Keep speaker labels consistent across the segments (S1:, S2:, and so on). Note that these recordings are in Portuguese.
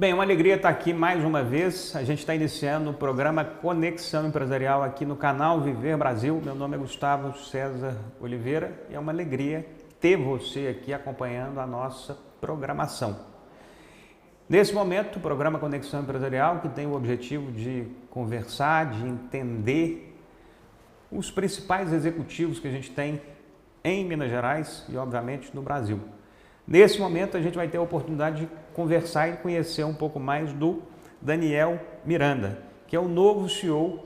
S1: Bem, uma alegria estar aqui mais uma vez. A gente está iniciando o programa Conexão Empresarial aqui no canal Viver Brasil. Meu nome é Gustavo César Oliveira e é uma alegria ter você aqui acompanhando a nossa programação. Nesse momento, o programa Conexão Empresarial, que tem o objetivo de conversar, de entender os principais executivos que a gente tem em Minas Gerais e, obviamente, no Brasil. Nesse momento, a gente vai ter a oportunidade de conversar e conhecer um pouco mais do Daniel Miranda, que é o novo CEO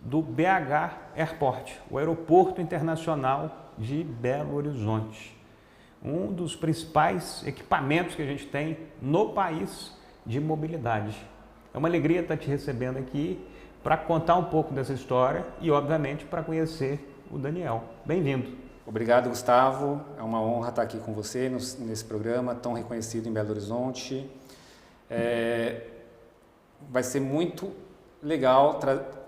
S1: do BH Airport, o Aeroporto Internacional de Belo Horizonte. Um dos principais equipamentos que a gente tem no país de mobilidade. É uma alegria estar te recebendo aqui para contar um pouco dessa história e, obviamente, para conhecer o Daniel. Bem-vindo.
S2: Obrigado, Gustavo. É uma honra estar aqui com você nesse programa tão reconhecido em Belo Horizonte. Vai ser muito legal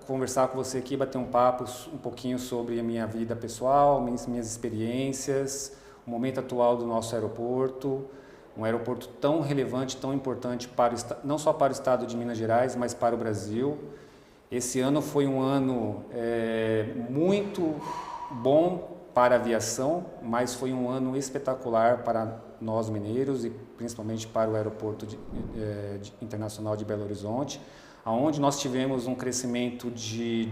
S2: conversar com você aqui, bater um papo um pouquinho sobre a minha vida pessoal, minhas experiências, o momento atual do nosso aeroporto, um aeroporto tão relevante, tão importante não só para o estado de Minas Gerais, mas para o Brasil. Esse ano foi um ano muito bom para a aviação, mas foi um ano espetacular para nós mineiros e principalmente para o Aeroporto Internacional de Belo Horizonte, onde nós tivemos um crescimento de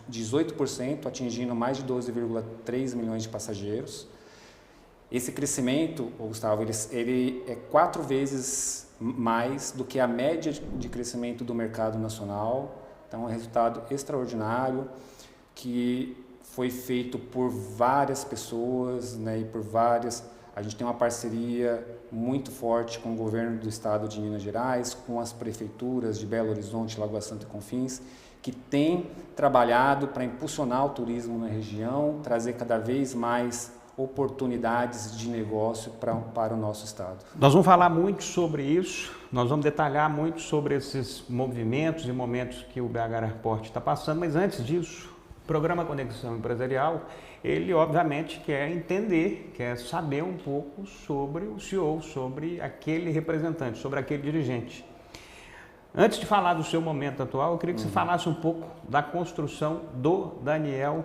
S2: 18%, atingindo mais de 12,3 milhões de passageiros. Esse crescimento, Gustavo, ele é 4 vezes mais do que a média de crescimento do mercado nacional. Então, é um resultado extraordinário que foi feito por várias pessoas, né, A gente tem uma parceria muito forte com o governo do estado de Minas Gerais, com as prefeituras de Belo Horizonte, Lagoa Santa e Confins, que tem trabalhado para impulsionar o turismo na região, trazer cada vez mais oportunidades de negócio para o nosso estado.
S1: Nós vamos falar muito sobre isso, nós vamos detalhar muito sobre esses movimentos e momentos que o BH Airport está passando, mas antes disso, o programa Conexão Empresarial, ele obviamente quer entender, quer saber um pouco sobre o CEO, sobre aquele representante, sobre aquele dirigente. Antes de falar do seu momento atual, eu queria que você falasse um pouco da construção do Daniel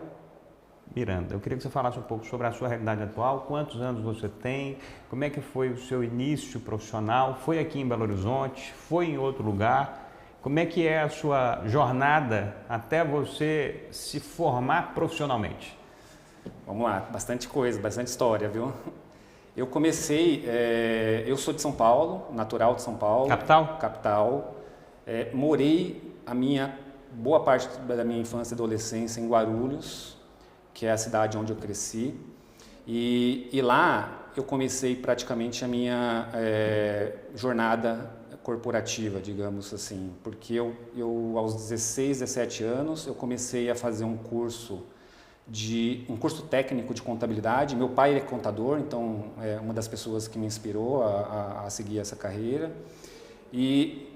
S1: Miranda. Eu queria que você falasse um pouco sobre a sua realidade atual, quantos anos você tem, como é que foi o seu início profissional, foi aqui em Belo Horizonte, foi em outro lugar, como é que é a sua jornada até você se formar profissionalmente?
S2: Vamos lá, bastante coisa, bastante história, viu? Eu comecei, eu sou de São Paulo, natural de São Paulo.
S1: Capital?
S2: Capital. Morei boa parte da minha infância e adolescência em Guarulhos, que é a cidade onde eu cresci. E lá eu comecei praticamente a minha jornada corporativa, digamos assim, porque eu aos 16, 17 anos, eu comecei a fazer um curso técnico de contabilidade. Meu pai é contador, então é uma das pessoas que me inspirou a seguir essa carreira. E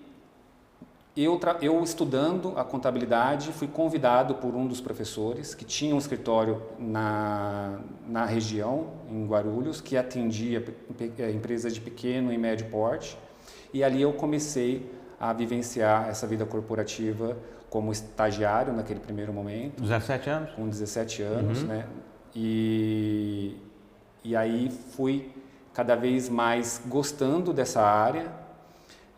S2: eu estudando a contabilidade, fui convidado por um dos professores que tinha um escritório na região, em Guarulhos, que atendia empresas de pequeno e médio porte. E ali eu comecei a vivenciar essa vida corporativa como estagiário naquele primeiro momento.
S1: 17 anos?
S2: Com 17 anos, né? E aí fui cada vez mais gostando dessa área.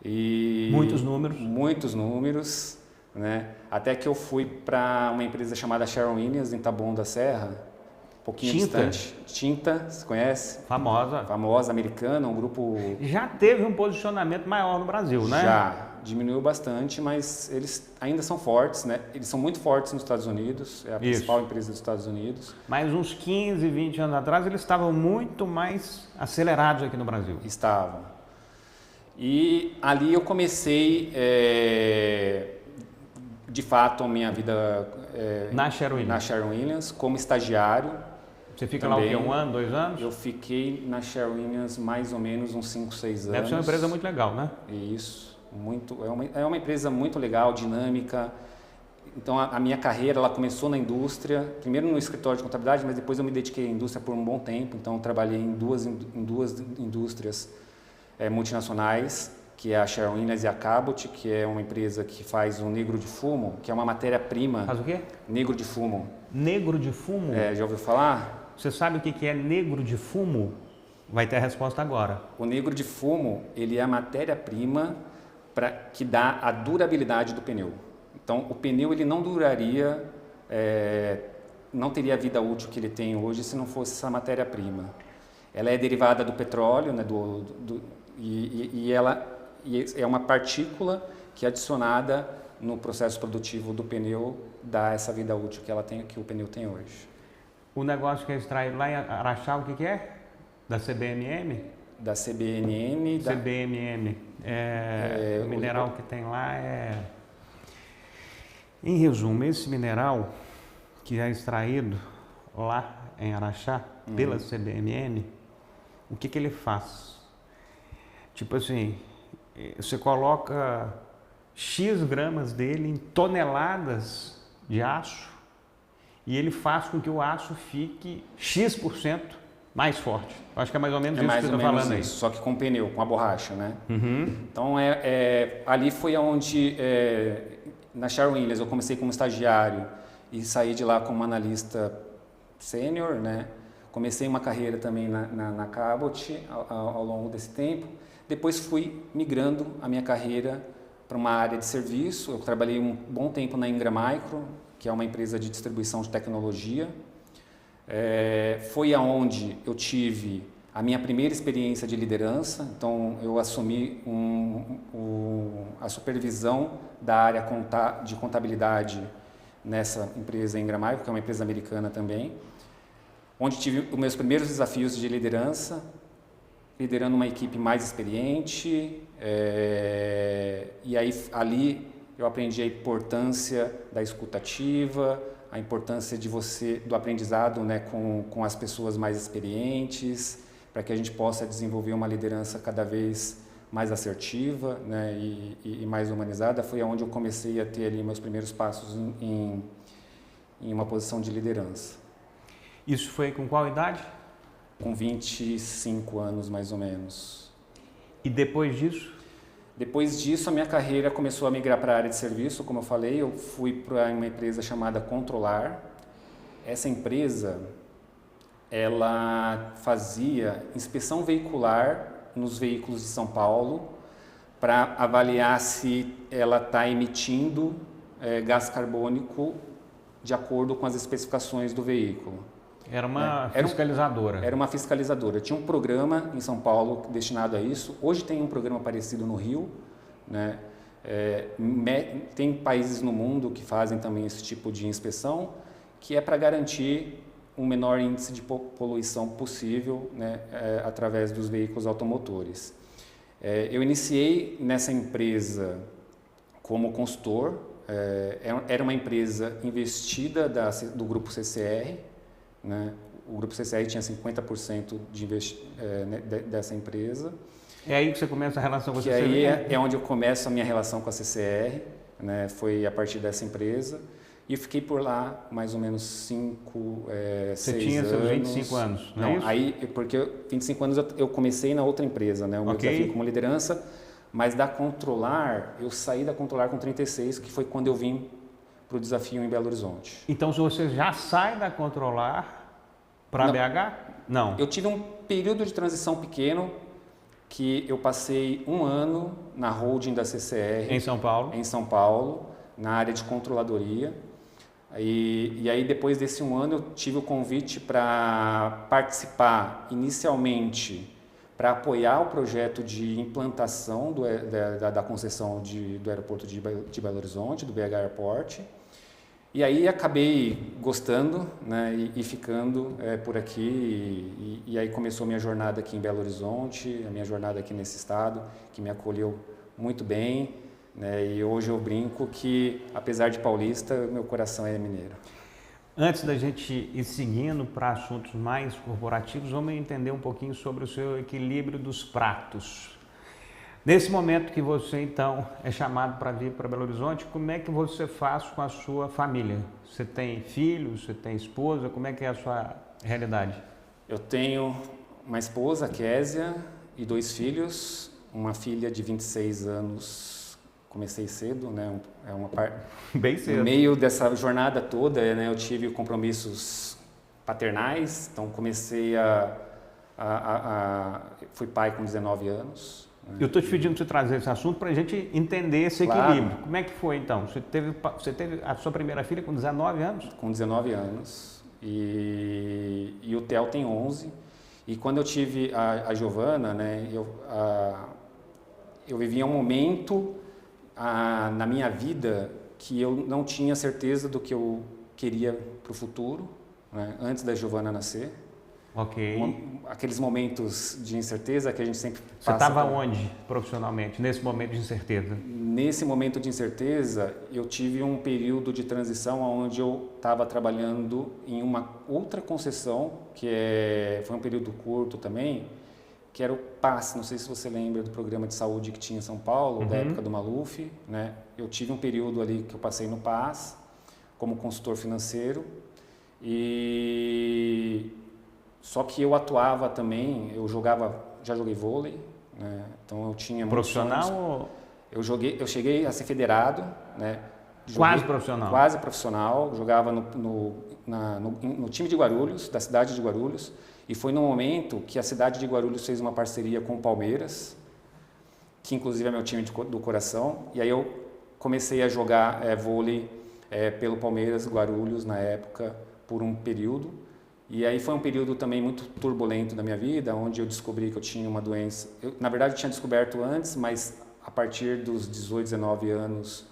S2: E
S1: muitos números.
S2: Muitos números, né? Até que eu fui para uma empresa chamada Sherwin-Williams, em Taboão da Serra, um pouquinho distante. Tinta, você conhece?
S1: Famosa.
S2: Famosa, americana, um grupo...
S1: Já teve um posicionamento maior no Brasil, né?
S2: Já, diminuiu bastante, mas eles ainda são fortes, né? Eles são muito fortes nos Estados Unidos, é a principal empresa dos Estados Unidos.
S1: Mas uns 15, 20 anos atrás, eles estavam muito mais acelerados aqui no Brasil.
S2: Estavam. E ali eu comecei, de fato, a minha vida
S1: na
S2: Sherwin-Williams como estagiário.
S1: Você fica também lá o quê? 1 ano, 2 anos?
S2: Eu fiquei na Sherwin-Williams mais ou menos uns 5, 6 anos.
S1: Deve ser uma empresa muito legal, né?
S2: Isso, é uma empresa muito legal, dinâmica. Então a minha carreira ela começou na indústria, primeiro no escritório de contabilidade, mas depois eu me dediquei à indústria por um bom tempo. Então eu trabalhei em duas indústrias multinacionais que é a Sherwin-Williams e a Cabot, que é uma empresa que faz o negro de fumo, que é uma matéria-prima.
S1: Faz o quê?
S2: Negro de fumo.
S1: Negro de fumo?
S2: Já ouviu falar?
S1: Você sabe o que é negro de fumo? Vai ter a resposta agora.
S2: O negro de fumo, ele é a matéria-prima que dá a durabilidade do pneu. Então, o pneu ele não duraria, não teria a vida útil que ele tem hoje se não fosse essa matéria-prima. Ela é derivada do petróleo, né, e ela é uma partícula que adicionada no processo produtivo do pneu dá essa vida útil que o pneu tem hoje.
S1: O negócio que é extraído lá em Araxá, o que é? Da CBMM?
S2: Da CBNM.
S1: CBMM. O mineral que tem lá é... Em resumo, esse mineral que é extraído lá em Araxá, pela CBMM, o que ele faz? Tipo assim, você coloca X gramas dele em toneladas de aço e ele faz com que o aço fique X% mais forte. Acho que é mais ou menos isso que você está falando aí.
S2: Só que com pneu, com a borracha, né?
S1: Uhum.
S2: Então, ali foi onde, na Sherwin-Williams, eu comecei como estagiário e saí de lá como analista sênior, né? Comecei uma carreira também na Cabot ao longo desse tempo. Depois fui migrando a minha carreira para uma área de serviço. Eu trabalhei um bom tempo na Ingram Micro, que é uma empresa de distribuição de tecnologia. Foi aonde eu tive a minha primeira experiência de liderança. Então, eu assumi a supervisão da área de contabilidade nessa empresa Ingram Micro, que é uma empresa americana também, onde tive os meus primeiros desafios de liderança, liderando uma equipe mais experiente, e aí ali eu aprendi a importância da escuta ativa, a importância do aprendizado, né, com as pessoas mais experientes, para que a gente possa desenvolver uma liderança cada vez mais assertiva, né, e mais humanizada. Foi onde eu comecei a ter ali meus primeiros passos em uma posição de liderança.
S1: Isso foi com qual idade?
S2: Com 25 anos, mais ou menos.
S1: E depois disso?
S2: Depois disso, a minha carreira começou a migrar para a área de serviço, como eu falei. Eu fui para uma empresa chamada Controlar. Essa empresa, ela fazia inspeção veicular nos veículos de São Paulo para avaliar se ela está emitindo gás carbônico de acordo com as especificações do veículo.
S1: Era uma fiscalizadora.
S2: Era uma fiscalizadora. Tinha um programa em São Paulo destinado a isso. Hoje tem um programa parecido no Rio, né? Tem países no mundo que fazem também esse tipo de inspeção, que é para garantir um menor índice de poluição possível, né? Através dos veículos automotores. Eu iniciei nessa empresa como consultor. Era uma empresa investida do grupo CCR, né? O grupo CCR tinha 50% dessa empresa.
S1: É aí que você começa a relação com a CCR?
S2: Aí é onde eu começo a minha relação com a CCR, né? Foi a partir dessa empresa. E eu fiquei por lá mais ou menos 6 anos.
S1: Você tinha seus 25 anos, não é isso?
S2: Aí, porque 25 anos eu comecei na outra empresa, né? O meu desafio como liderança, mas da Controlar, eu saí da Controlar com 36, que foi quando eu vim para o desafio em Belo Horizonte.
S1: Então, se você já sai da Controlar para BH? Não.
S2: Eu tive um período de transição pequeno, que eu passei 1 ano na holding da CCR.
S1: Em São Paulo?
S2: Em São Paulo, na área de controladoria. E aí, depois desse 1 ano, eu tive o convite para participar inicialmente para apoiar o projeto de implantação da concessão do aeroporto de Belo Horizonte, do BH Airport. E aí acabei gostando, né, e ficando por aqui. E aí começou a minha jornada aqui em Belo Horizonte, a minha jornada aqui nesse estado, que me acolheu muito bem. Né, e hoje eu brinco que, apesar de paulista, meu coração é mineiro.
S1: Antes da gente ir seguindo para assuntos mais corporativos, vamos entender um pouquinho sobre o seu equilíbrio dos pratos. Nesse momento que você, então, é chamado para vir para Belo Horizonte, como é que você faz com a sua família? Você tem filhos, você tem esposa, como é que é a sua realidade?
S2: Eu tenho uma esposa, Késia, e 2 filhos. uma filha de 26 anos, comecei cedo, né? É uma parte
S1: Bem cedo.
S2: No meio dessa jornada toda, né, eu tive compromissos paternais, então comecei fui pai com 19 anos. Né?
S1: Eu estou te pedindo para você trazer esse assunto para a gente entender esse equilíbrio. Como é que foi então? Você teve a sua primeira filha com 19 anos?
S2: Com 19 anos. E o Theo tem 11. E quando eu tive a Giovana, né, eu vivia um momento na minha vida que eu não tinha certeza do que eu queria para o futuro, né, antes da Giovana nascer.
S1: Ok.
S2: Aqueles momentos de incerteza que a gente sempre passa.
S1: Você estava onde profissionalmente, nesse momento de incerteza?
S2: Nesse momento de incerteza, eu tive um período de transição onde eu estava trabalhando em uma outra concessão, foi um período curto também, que era o PAS. Não sei se você lembra do programa de saúde que tinha em São Paulo, da época do Maluf, né? Eu tive um período ali que eu passei no PAS como consultor financeiro só que eu atuava também, já joguei vôlei, né? Então eu tinha
S1: profissional?
S2: Eu cheguei a ser federado, né?
S1: Quase profissional.
S2: Quase profissional, jogava no time de Guarulhos, da cidade de Guarulhos, e foi no momento que a cidade de Guarulhos fez uma parceria com o Palmeiras, que inclusive é meu time do coração, e aí eu comecei a jogar vôlei pelo Palmeiras Guarulhos na época, por um período. E aí foi um período também muito turbulento da minha vida, onde eu descobri que eu tinha uma doença. Na verdade, eu tinha descoberto antes, mas a partir dos 18, 19 anos,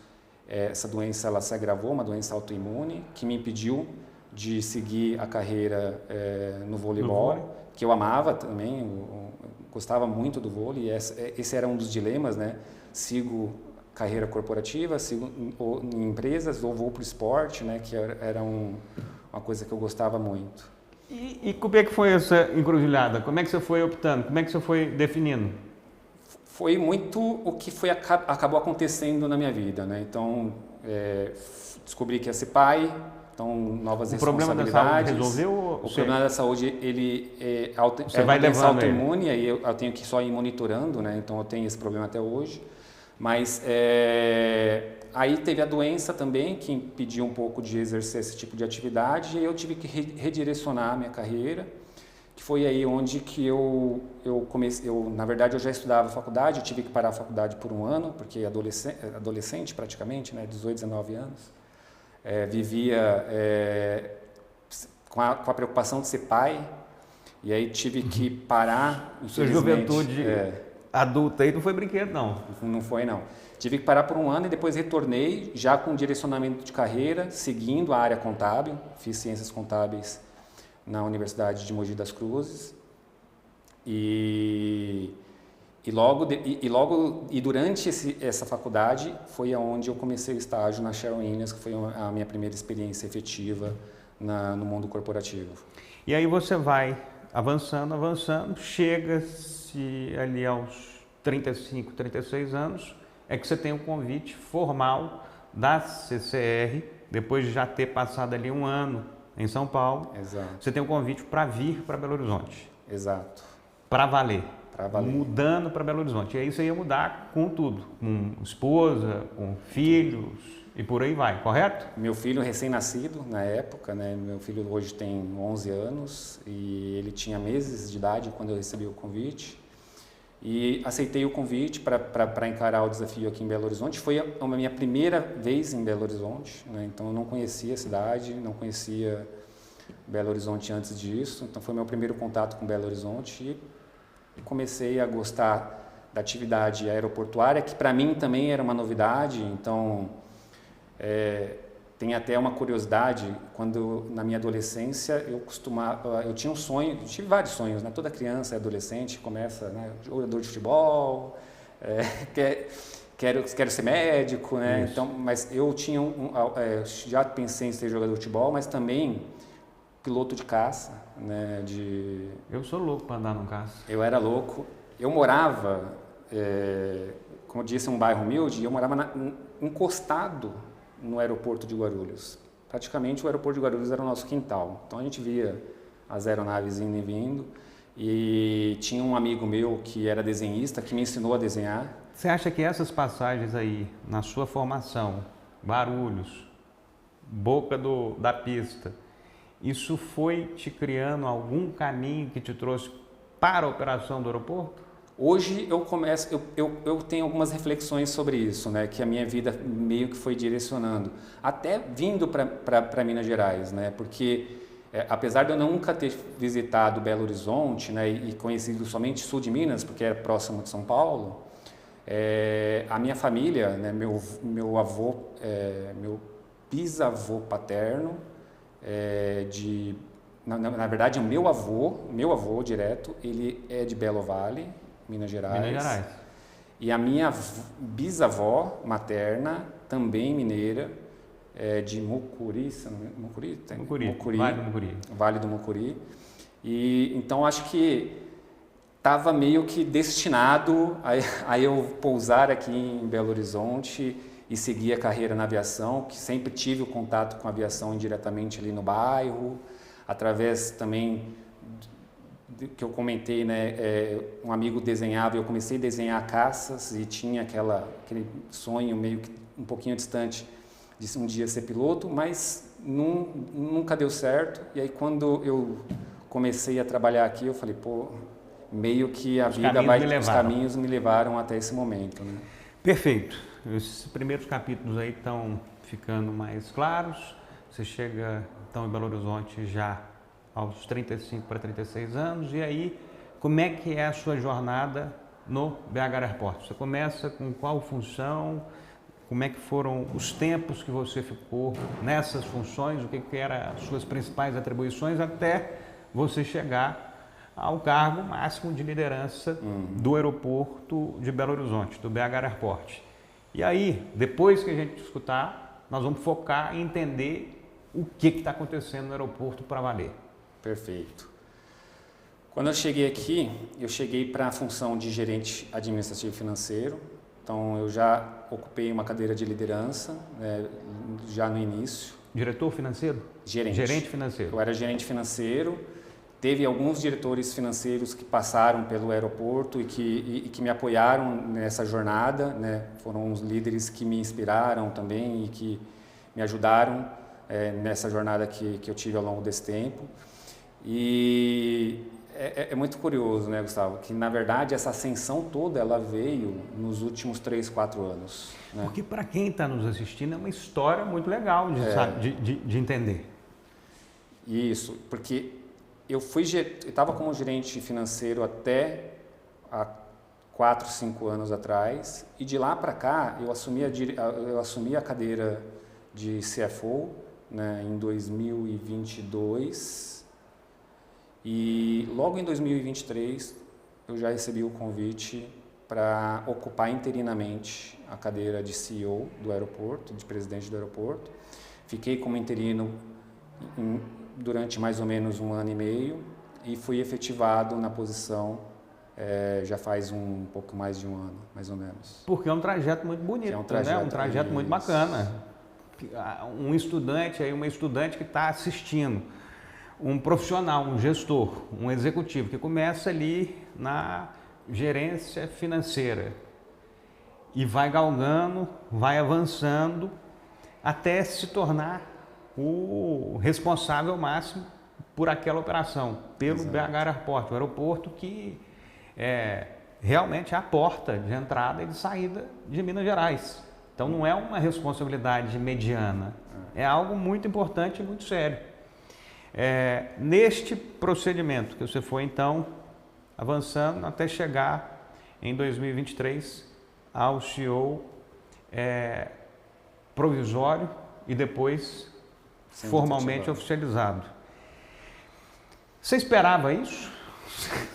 S2: essa doença ela se agravou, uma doença autoimune, que me impediu de seguir a carreira no voleibol, que eu amava também, eu gostava muito do vôlei, e esse era um dos dilemas, né? Sigo carreira corporativa, sigo em empresas ou vou para o esporte, né? Que era uma coisa que eu gostava muito.
S1: E como é que foi essa encruzilhada? Como é que você foi optando? Como é que você foi definindo?
S2: Foi muito o que acabou acontecendo na minha vida, né? Então, descobri que ia ser pai, então novas responsabilidades.
S1: O problema da saúde resolveu?
S2: O problema da saúde, ele
S1: você vai levando
S2: autoimune, aí eu tenho que só ir monitorando, né? Então eu tenho esse problema até hoje. Mas aí teve a doença também, que impediu um pouco de exercer esse tipo de atividade, e eu tive que redirecionar a minha carreira, que foi aí onde que eu comecei. Na verdade, eu já estudava faculdade, eu tive que parar a faculdade por um ano, porque adolescente praticamente, né, 18, 19 anos, vivia com a preocupação de ser pai, e aí tive que parar.
S1: Sua juventude adulta aí não foi brinquedo, não.
S2: Não foi, não. Tive que parar por um ano e depois retornei, já com direcionamento de carreira, seguindo a área contábil. Fiz ciências contábeis na Universidade de Mogi das Cruzes. E durante essa faculdade foi onde eu comecei o estágio na Sherwin-Williams, que foi a minha primeira experiência efetiva no mundo corporativo.
S1: E aí você vai avançando, chega-se ali aos 35, 36 anos, é que você tem um convite formal da CCR, depois de já ter passado ali um ano em São Paulo.
S2: Exato.
S1: Você tem um convite para vir para Belo Horizonte.
S2: Exato.
S1: Para valer.
S2: Para valer.
S1: Mudando para Belo Horizonte. E aí você ia mudar com tudo, com esposa, com filhos e por aí vai, correto?
S2: Meu filho recém-nascido na época, né? Meu filho hoje tem 11 anos e ele tinha meses de idade quando eu recebi o convite. E aceitei o convite para encarar o desafio aqui em Belo Horizonte. Foi a minha primeira vez em Belo Horizonte, né? Então eu não conhecia a cidade, não conhecia Belo Horizonte antes disso. Então foi meu primeiro contato com Belo Horizonte e comecei a gostar da atividade aeroportuária, que para mim também era uma novidade. Então tem até uma curiosidade, quando na minha adolescência eu tinha um sonho, eu tive vários sonhos, né? Toda criança e adolescente começa, né? Jogador de futebol, quero ser médico, né? Então, mas eu tinha já pensei em ser jogador de futebol, mas também piloto de caça, né?
S1: Eu sou louco para andar num caça.
S2: Eu era louco. Eu morava, como eu disse, um bairro humilde, e eu morava encostado no aeroporto de Guarulhos. Praticamente o aeroporto de Guarulhos era o nosso quintal. Então a gente via as aeronaves indo e vindo. E tinha um amigo meu que era desenhista, que me ensinou a desenhar.
S1: Você acha que essas passagens aí, na sua formação, Guarulhos, boca da pista, isso foi te criando algum caminho que te trouxe para a operação do aeroporto?
S2: Hoje eu tenho algumas reflexões sobre isso, né? Que a minha vida meio que foi direcionando, até vindo para Minas Gerais, né? Porque apesar de eu nunca ter visitado Belo Horizonte, né, e conhecido somente sul de Minas, porque era próximo de São Paulo, a minha família, né, meu avô, meu bisavô paterno, na verdade, o meu avô direto, ele é de Belo Vale, Minas Gerais.
S1: Minas Gerais.
S2: E a minha bisavó materna, também mineira, de Mucuri, Mucuri,
S1: Vale do Mucuri.
S2: Vale do Mucuri. E então acho que estava meio que destinado a eu pousar aqui em Belo Horizonte e seguir a carreira na aviação, que sempre tive o contato com a aviação indiretamente ali no bairro, através também que eu comentei, né, um amigo desenhava, eu comecei a desenhar caças e tinha aquele sonho meio que um pouquinho distante de um dia ser piloto, mas nunca deu certo. E aí quando eu comecei a trabalhar aqui, eu falei, pô, meio que os caminhos me levaram até esse momento, né?
S1: Perfeito. Esses primeiros capítulos aí estão ficando mais claros. Você chega então em Belo Horizonte já aos 35 para 36 anos, e aí como é que é a sua jornada no BH Airport? Você começa com qual função? Como é que foram os tempos que você ficou nessas funções? O que eram as suas principais atribuições até você chegar ao cargo máximo de liderança do aeroporto de Belo Horizonte, do BH Airport? E aí, depois que a gente escutar, nós vamos focar em entender o que está acontecendo no aeroporto para valer.
S2: Perfeito. Quando eu cheguei aqui, eu cheguei para a função de gerente administrativo financeiro. Então, eu já ocupei uma cadeira de liderança, já no início.
S1: Diretor financeiro?
S2: Gerente.
S1: Gerente financeiro.
S2: Eu era gerente financeiro. Teve alguns diretores financeiros que passaram pelo aeroporto e que me apoiaram nessa jornada, né? Foram os líderes que me inspiraram também e que me ajudaram nessa jornada que eu tive ao longo desse tempo. E é muito curioso, né, Gustavo, que na verdade essa ascensão toda ela veio nos últimos 3, 4 anos. Né?
S1: Porque para quem está nos assistindo é uma história muito legal de entender.
S2: Isso, porque eu estava como gerente financeiro até há 4, 5 anos atrás, e de lá para cá eu assumi a cadeira de CFO, né, em 2022. E logo em 2023 eu já recebi o convite para ocupar interinamente a cadeira de CEO do aeroporto, de presidente do aeroporto. Fiquei como interino durante mais ou menos 1 ano e meio e fui efetivado na posição já faz um pouco mais de 1 ano, mais ou menos.
S1: Porque é um trajeto muito bonito, um trajeto muito bacana. Um estudante aí, uma estudante que está assistindo, um profissional, um gestor, um executivo que começa ali na gerência financeira e vai galgando, vai avançando até se tornar o responsável máximo por aquela operação, pelo BH Airport, o aeroporto que realmente é a porta de entrada e de saída de Minas Gerais. Então não é uma responsabilidade mediana, é algo muito importante e muito sério. Neste procedimento que você foi então avançando até chegar em 2023 ao CEO provisório e depois formalmente oficializado. Você esperava isso?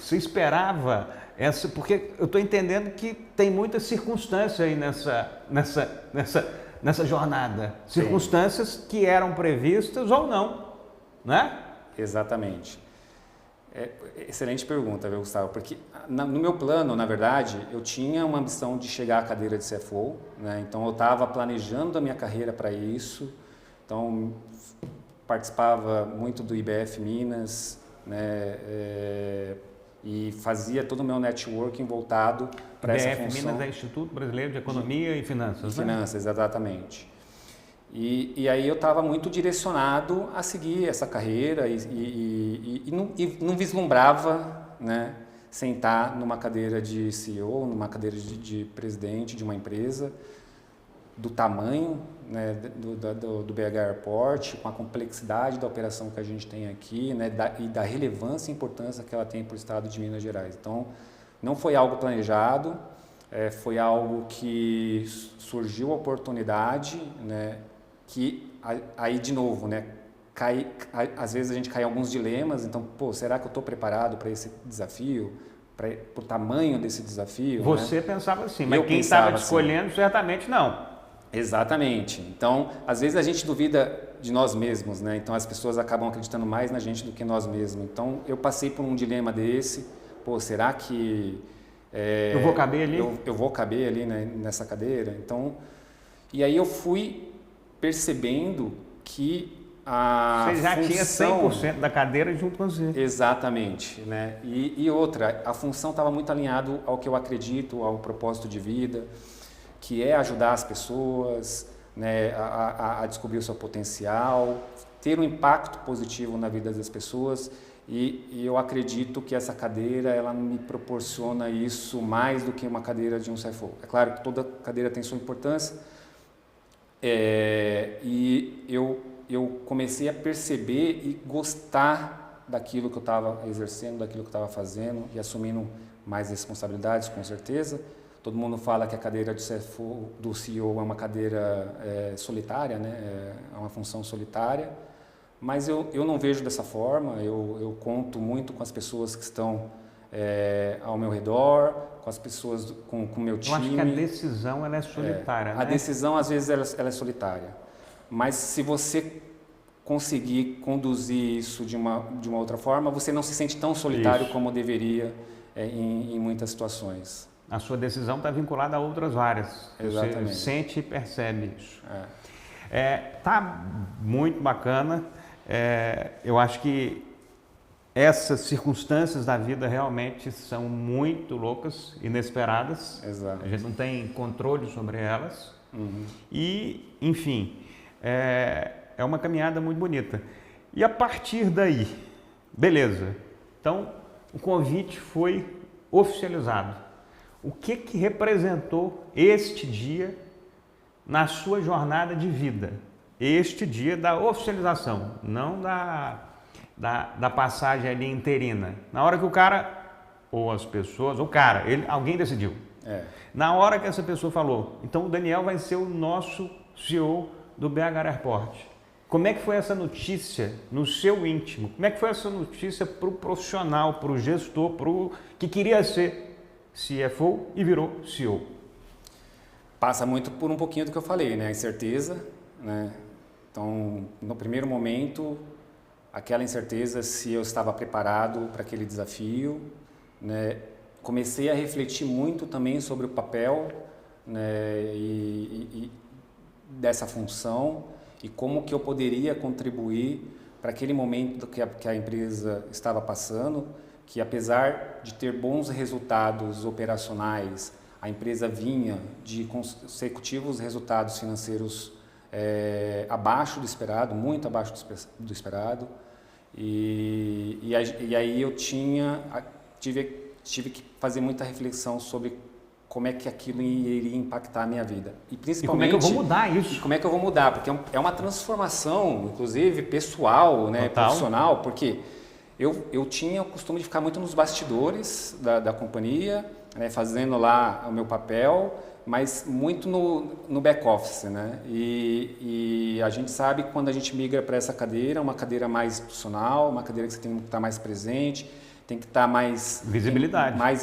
S1: Você esperava essa? Porque eu estou entendendo que tem muita circunstância aí nessa jornada. Circunstâncias que eram previstas ou não, né?
S2: Exatamente. Excelente pergunta, viu, Gustavo? Porque no meu plano, na verdade, eu tinha uma ambição de chegar à cadeira de CFO, né? Então eu estava planejando a minha carreira para isso. Então participava muito do IBF Minas, né? e fazia todo o meu networking voltado para essa função.
S1: Minas é Instituto Brasileiro de Economia e Finanças, né?
S2: Finanças, exatamente. E aí eu estava muito direcionado a seguir essa carreira e não vislumbrava, né, sentar numa cadeira de CEO, numa cadeira de presidente de uma empresa do tamanho, né, do BH Airport, com a complexidade da operação que a gente tem aqui, né, e da relevância e importância que ela tem para o estado de Minas Gerais. Então, não foi algo planejado, foi algo que surgiu a oportunidade, né, que aí de novo, né, às vezes a gente cai em alguns dilemas, então, pô, será que eu estou preparado para esse desafio, para o tamanho desse desafio?
S1: Você, né, pensava assim, mas quem estava te escolhendo, assim, certamente não.
S2: Exatamente. Então, às vezes a gente duvida de nós mesmos, né? Então as pessoas acabam acreditando mais na gente do que nós mesmos. Então, eu passei por um dilema desse, pô, será que
S1: eu vou caber ali?
S2: Eu vou caber ali, né, nessa cadeira? Então, e aí eu fui percebendo que a
S1: você já
S2: função...
S1: tinha 100% da cadeira junto com você.
S2: Exatamente, né? E outra, a função estava muito alinhado ao que eu acredito, ao propósito de vida, que é ajudar as pessoas, né, a descobrir o seu potencial, ter um impacto positivo na vida das pessoas, e eu acredito que essa cadeira ela me proporciona isso mais do que uma cadeira de um CFO. É claro que toda cadeira tem sua importância, e eu comecei a perceber e gostar daquilo que eu estava exercendo, daquilo que eu estava fazendo e assumindo mais responsabilidades, com certeza. Todo mundo fala que a cadeira do CEO é uma cadeira solitária, né? É uma função solitária, mas eu não vejo dessa forma. Eu conto muito com as pessoas que estão ao meu redor, com as pessoas, com o meu time.
S1: Eu acho que a decisão ela é solitária, né?
S2: A decisão, às vezes, ela é solitária, mas se você conseguir conduzir isso de uma outra forma, você não se sente tão solitário como deveria em muitas situações.
S1: A sua decisão está vinculada a outras áreas.
S2: Exatamente.
S1: Você sente e percebe isso. Tá muito bacana. Eu acho que essas circunstâncias da vida realmente são muito loucas, inesperadas.
S2: Exato.
S1: A gente não tem controle sobre elas.
S2: Uhum.
S1: E, enfim, é uma caminhada muito bonita. E a partir daí, beleza. Então, o convite foi oficializado. O que representou este dia na sua jornada de vida? Este dia da oficialização, não da passagem ali interina. Na hora que o cara, ou as pessoas, alguém decidiu. Na hora que essa pessoa falou, então o Daniel vai ser o nosso CEO do BH Airport. Como é que foi essa notícia no seu íntimo? Como é que foi essa notícia para o profissional, para o gestor, para o que queria ser CFO e virou CEO?
S2: Passa muito por um pouquinho do que eu falei, né? A incerteza, né? Então, no primeiro momento, aquela incerteza se eu estava preparado para aquele desafio, né? Comecei a refletir muito também sobre o papel, né, e dessa função e como que eu poderia contribuir para aquele momento que a empresa estava passando, que apesar de ter bons resultados operacionais, a empresa vinha de consecutivos resultados financeiros abaixo do esperado, muito abaixo do esperado, e aí eu tive que fazer muita reflexão sobre como é que aquilo iria impactar a minha vida. E principalmente...
S1: E como é que eu vou mudar isso?
S2: Como é que eu vou mudar? Porque é uma transformação, inclusive, pessoal, né, profissional, porque eu tinha o costume de ficar muito nos bastidores da companhia, né, fazendo lá o meu papel, mas muito no back-office, né? E a gente sabe que quando a gente migra para essa cadeira, uma cadeira mais institucional, uma cadeira que você tem que estar mais presente, tem que estar mais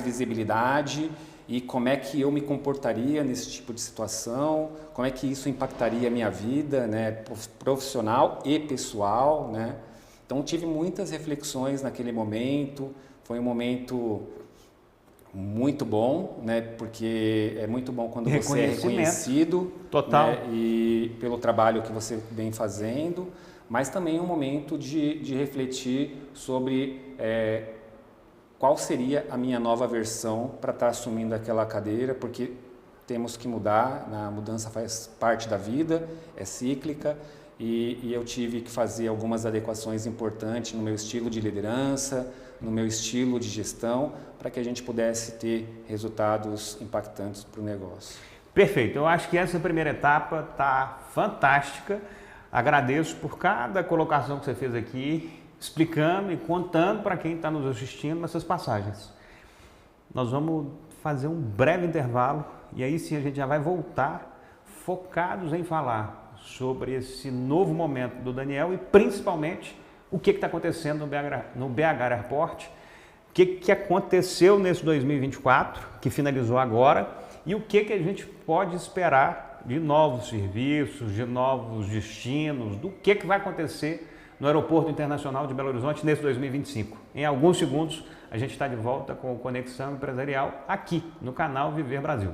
S2: visibilidade, e como é que eu me comportaria nesse tipo de situação, como é que isso impactaria a minha vida, né, profissional e pessoal, né? Então tive muitas reflexões naquele momento, foi um momento muito bom, né, porque é muito bom quando você é reconhecido,
S1: total,
S2: né, e pelo trabalho que você vem fazendo, mas também é um momento de refletir sobre qual seria a minha nova versão para estar assumindo aquela cadeira, porque temos que mudar, a mudança faz parte da vida, é cíclica, e eu tive que fazer algumas adequações importantes no meu estilo de liderança, no meu estilo de gestão, para que a gente pudesse ter resultados impactantes para o negócio.
S1: Perfeito, eu acho que essa primeira etapa está fantástica. Agradeço por cada colocação que você fez aqui, explicando e contando para quem está nos assistindo essas passagens. Nós vamos fazer um breve intervalo e aí sim a gente já vai voltar focados em falar sobre esse novo momento do Daniel e principalmente o que está acontecendo no BH Airport, o que aconteceu nesse 2024, que finalizou agora, e o que a gente pode esperar de novos serviços, de novos destinos, do que vai acontecer no Aeroporto Internacional de Belo Horizonte nesse 2025. Em alguns segundos, a gente está de volta com o Conexão Empresarial aqui no canal Viver Brasil.